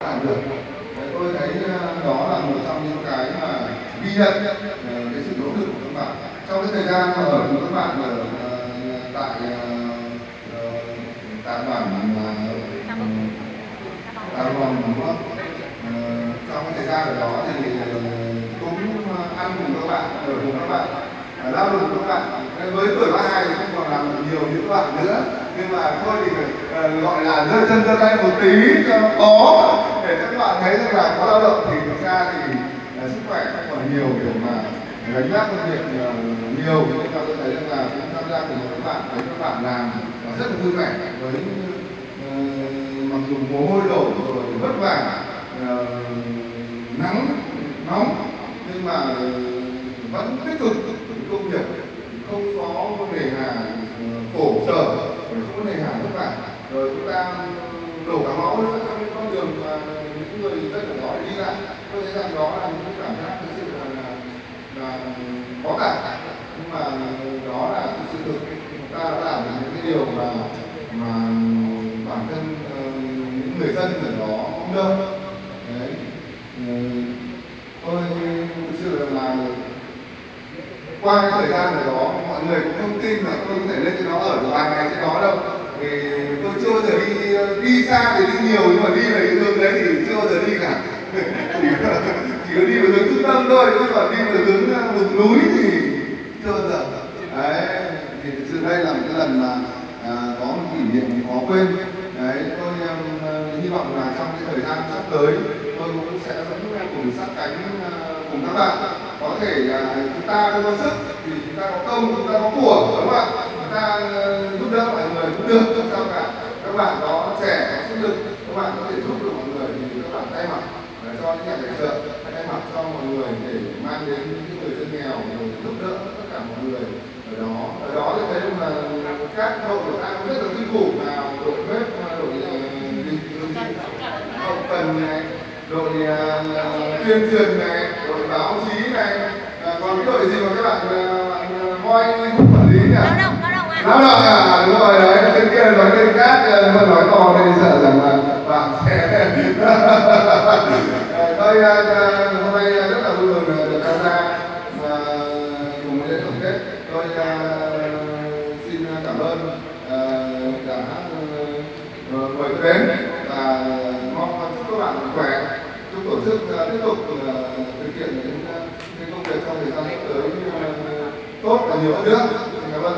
làm được. Tôi thấy đó là một trong những cái mà ghi nhận cái sự nỗ lực của các bạn trong cái thời gian mà ở cùng các bạn ở tại tại bản Tà Ròn, đúng không? Trong cái thời gian ở đó thì cũng ăn cùng các bạn, ở cùng các bạn, lao động cùng các bạn. Với tuổi 32 thì không còn làm được nhiều như các bạn nữa, nhưng mà thôi thì gọi là giơ chân giơ tay một tí cho nó có, để các bạn thấy rằng là có lao động thì thực ra thì sức khỏe không còn nhiều để mà gánh vác công việc nhiều. Nhưng mà tôi thấy rằng là cũng tham gia cùng các bạn, thấy các bạn làm rất là vui vẻ, với mặc dù mồ hôi đổ rồi vất vả, nắng nóng, nhưng mà vẫn tích cực công việc, không có nề hà khổ sở, không có nề hà vất vả. Rồi chúng ta đổ cả máu nữa trong cái con đường mà những người dân ở đó đi lại. Tôi thấy rằng đó là những cảm giác thực sự là có cả, nhưng mà đó là sự thực chúng ta đã làm được những cái điều mà bản thân những người dân ở đó cũng đâu. Đấy. Tôi thực sự là qua cái thời gian ở đó mọi người cũng không tin là tôi có thể lên trên đó ở được vài ngày trên đó đâu, vì tôi chưa bao giờ đi xa thì đi nhiều, nhưng mà đi về cái hướng đấy thì chưa bao giờ đi cả. chỉ có đi về hướng trung tâm thôi, chứ còn đi về hướng vùng núi thì chưa bao giờ. Đấy, thì thực sự đây là một cái lần mà có một kỷ niệm khó quên. Đấy, tôi hy vọng là trong cái thời gian sắp tới tôi cũng sẽ vẫn cùng sát cánh cùng các bạn. Có thể chúng ta không có sức thì chúng ta có công, chúng ta có của, đúng không ạ? Chúng ta giúp đỡ mọi người cũng được, không sao cả. Các bạn có trẻ, có sức lực, các bạn có thể giúp được mọi người thì các bạn thay mặt cho những nhà tài trợ, thay mặt cho mọi người để mang đến những người dân nghèo, rồi giúp đỡ tất cả mọi người ở đó. Ở đó thì thấy là các đội của ta cũng rất là kinh khủng, nào đội bếp, đội hậu cần này, đội tuyên truyền này, đội báo chí này, còn cái đội gì mà các bạn voi quản lý nhỉ? Lao động à? Đúng rồi đấy, trên kia nói tên khác, mà nói to đây sợ rằng là bạn sẽ tôi hôm nay rất là vui mừng được tham gia cùng với lễ tổng kết. Tôi xin cảm ơn đã mời tôi đến, và mong chúc các bạn mạnh khỏe, chúc tổ chức tiếp tục thực hiện những cái công việc trong thời gian sắp tới tốt và nhiều hơn nữa. Xin cảm ơn.